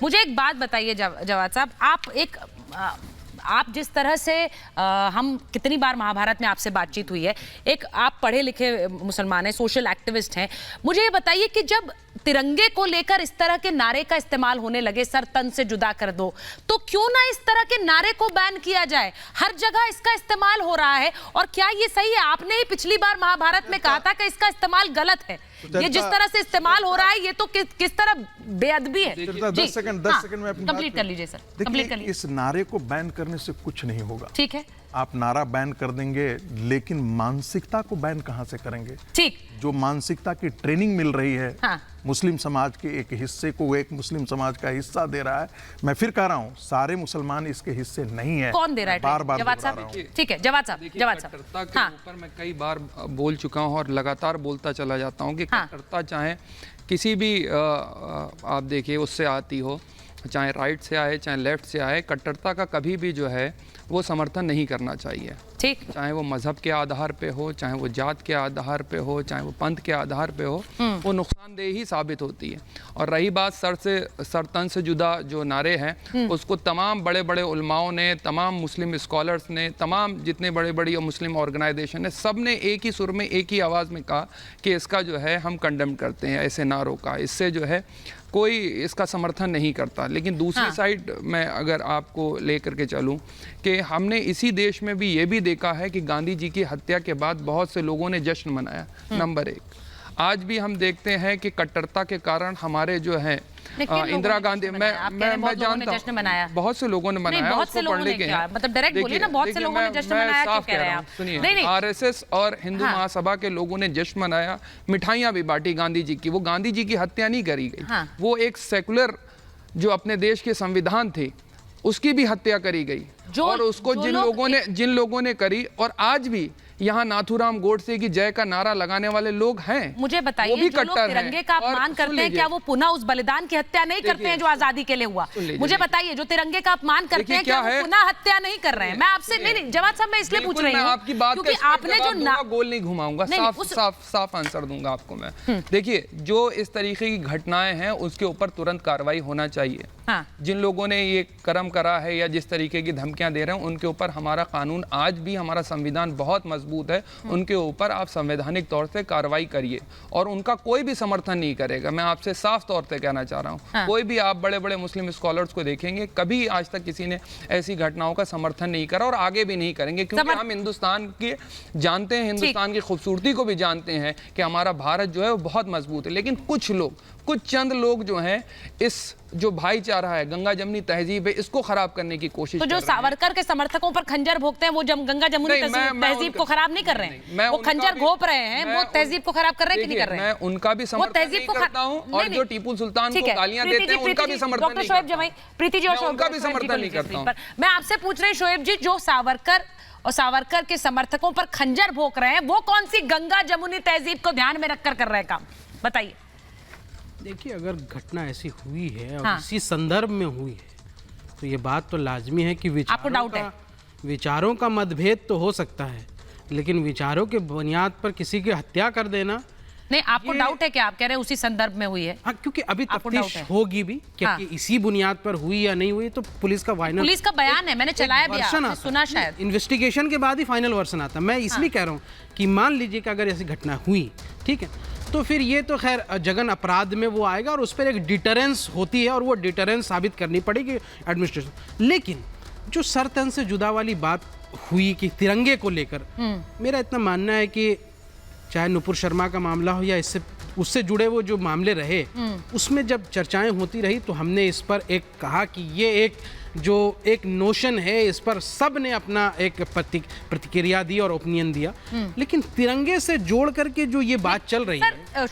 मुझे एक बात बताइए जवाद साहब, आप जिस तरह से हम कितनी बार महाभारत में आपसे बातचीत हुई है, एक आप पढ़े लिखे मुसलमान हैं, सोशल एक्टिविस्ट हैं, मुझे ये बताइए कि जब तिरंगे को लेकर इस तरह के नारे का इस्तेमाल होने लगे, सर तन से जुदा कर दो, तो क्यों ना इस तरह के नारे को बैन किया जाए? हर जगह इसका इस्तेमाल हो रहा है और क्या ये सही है? आपने ही पिछली बार महाभारत में कहा था कि इसका इस्तेमाल गलत है। ये जिस तरह से इस्तेमाल हो रहा है ये तो किस तरह बेअदबी है। 10 सेकंड में अपनी कंप्लीट कर लीजिए सर, कंप्लीट कर लीजिए। इस नारे को बैन करने से कुछ नहीं होगा। ठीक है, आप नारा बैन कर देंगे लेकिन मानसिकता को बैन कहां से करेंगे? ठीक, जो मानसिकता की ट्रेनिंग मिल रही है, हाँ। मुस्लिम समाज के एक हिस्से को एक मुस्लिम समाज का हिस्सा दे रहा है। मैं फिर कह रहा हूं, सारे मुसलमान इसके हिस्से नहीं है। कौन दे रहा है? बार बार जवाद साहब, ठीक है जवाद साहब, कट्टरता के ऊपर मैं कई बार बोल चुका हूं और लगातार बोलता चला जाता हूं कि कट्टरता चाहे किसी भी आप देखिए उससे आती हो, चाहे राइट से आए चाहे लेफ्ट से आए, कट्टरता का कभी भी जो है वो समर्थन नहीं करना चाहिए। ठीक, चाहे वो मजहब के आधार पे हो, चाहे वो जात के आधार पे हो, चाहे वो पंथ के आधार पे हो, वो नुकसानदेह ही साबित होती है। और रही बात सर तन से जुदा जो नारे हैं, उसको तमाम बड़े बड़े उलमाओं ने, तमाम मुस्लिम स्कॉलर्स ने, तमाम जितने बड़े बड़ी मुस्लिम ऑर्गेनाइजेशन ने, सब ने एक ही सुर में एक ही आवाज़ में कहा कि इसका जो है हम कंडेम करते हैं ऐसे नारों का, इससे जो है कोई इसका समर्थन नहीं करता। लेकिन दूसरी साइड मैं अगर आपको लेकर के चलूं कि हमने इसी देश में भी ये भी देखा है कि गांधी जी की हत्या के बाद बहुत से लोगों ने जश्न मनाया। नंबर एक, आज भी हम देखते हैं कि कट्टरता के कारण हमारे जो है इंदिरा गांधी, मैं जानता हूं बहुत से लोगों ने मनाया, उसको पढ़ने के हैं, मतलब डायरेक्ट बोलिए ना, बहुत से लोगों ने जश्न मनाया, क्यों कह रहे हैं आप? सुनिए, आरएसएस और हिंदू महासभा के लोगों ने जश्न मनाया, मिठाइयां भी बांटी गांधी जी की। वो गांधी जी की हत्या नहीं करी गई, वो एक सेकुलर जो अपने देश के संविधान थे उसकी भी हत्या करी गई, और उसको जिन लोगों ने करी, और आज भी यहाँ नाथूराम गोडसे की जय का नारा लगाने वाले लोग हैं। मुझे बताइए, जो लोग तिरंगे का अपमान करते हैं, क्या वो पुनः उस बलिदान की हत्या नहीं करते हैं जो आजादी के लिए हुआ? मुझे बताइए, जो तिरंगे का अपमान करते हैं, क्या वो पुनः हत्या नहीं कर रहे हैं? मैं आपसे नहीं, जवाद साहब, मैं इसलिए पूछ रही हूँ आपकी बात क्योंकि आपने जो गोल नहीं घुमाऊंगा, साफ आंसर दूंगा आपको मैं। देखिए, जो इस तरीके की घटनाएं हैं उसके ऊपर तुरंत कार्रवाई होना चाहिए। जिन लोगों ने ये कर्म करा है या जिस तरीके की धमकियां दे रहे हैं, उनके ऊपर हमारा कानून, आज भी हमारा संविधान बहुत मजबूत है, उनके ऊपर आप संवैधानिक तौर से कार्रवाई करिए, और उनका कोई भी समर्थन नहीं करेगा। मैं आपसे साफ तौर पे कहना चाह रहा हूँ, कोई भी आप बड़े बड़े मुस्लिम स्कॉलर्स को देखेंगे, कभी आज तक किसी ने ऐसी घटनाओं का समर्थन नहीं करा और आगे भी नहीं करेंगे, क्योंकि हम हिंदुस्तान के जानते हैं, हिंदुस्तान की खूबसूरती को भी जानते हैं कि हमारा भारत जो है वो बहुत मजबूत है। लेकिन कुछ चंद लोग जो हैं, इस जो भाईचारा है, गंगा जमुनी तहजीब है, इसको खराब करने की कोशिश तो जो सावरकर के समर्थकों पर खंजर भोंकते हैं, वो गंगा जमुनी तहजीब को खराब नहीं कर रहे हैं, वो खंजर घोंप रहे हैं, वो तहजीब को खराब कर रहे हैं कि नहीं कर रहे हैं? मैं उनका भी समर्थन नहीं करता हूं, और जो टीपू सुल्तान को गालियां देते हैं उनका भी समर्थन नहीं करता हूं। प्रीति जी, उनका भी समर्थन नहीं करता हूं। मैं आपसे पूछ रही हूं शोएब जी, जो सावरकर के समर्थकों पर खंजर भोंक रहे हैं, वो कौन सी गंगा जमुनी तहजीब को ध्यान में रखकर कर रहे हैं काम? बताइए। देखिए, अगर घटना ऐसी हुई है और इसी संदर्भ में हुई है, तो ये बात तो लाजमी है कि विचारों का मतभेद तो हो सकता है, लेकिन विचारों के बुनियाद पर किसी की हत्या कर देना, नहीं, आपको डाउट है क्या? आप कह रहे हैं उसी संदर्भ में हुई है? हाँ, क्योंकि अभी तफ्तीश होगी भी क्या कि इसी बुनियाद पर हुई या नहीं हुई, तो पुलिस का बयान है, मैंने चलाया भी, आपने सुना शायद। इन्वेस्टिगेशन के बाद ही फाइनल वर्सन आता। मैं इसलिए कह रहा हूँ कि मान लीजिए कि अगर ऐसी घटना हुई, ठीक है, तो फिर ये तो खैर जघन अपराध में वो आएगा और उस पर एक डिटरेंस होती है, और वो डिटरेंस साबित करनी पड़ेगी एडमिनिस्ट्रेशन। लेकिन जो सर तन से जुदा वाली बात हुई कि तिरंगे को लेकर, मेरा इतना मानना है कि चाहे नुपुर शर्मा का मामला हो या उससे जुड़े वो जो मामले रहे, उसमें जब चर्चाएं होती रही, तो हमने इस पर एक कहा कि ये एक नोशन है, इस पर सब ने अपना एक प्रतिक्रिया दी और ओपिनियन दिया। लेकिन तिरंगे से जोड़ करके जो ये बात चल रही है,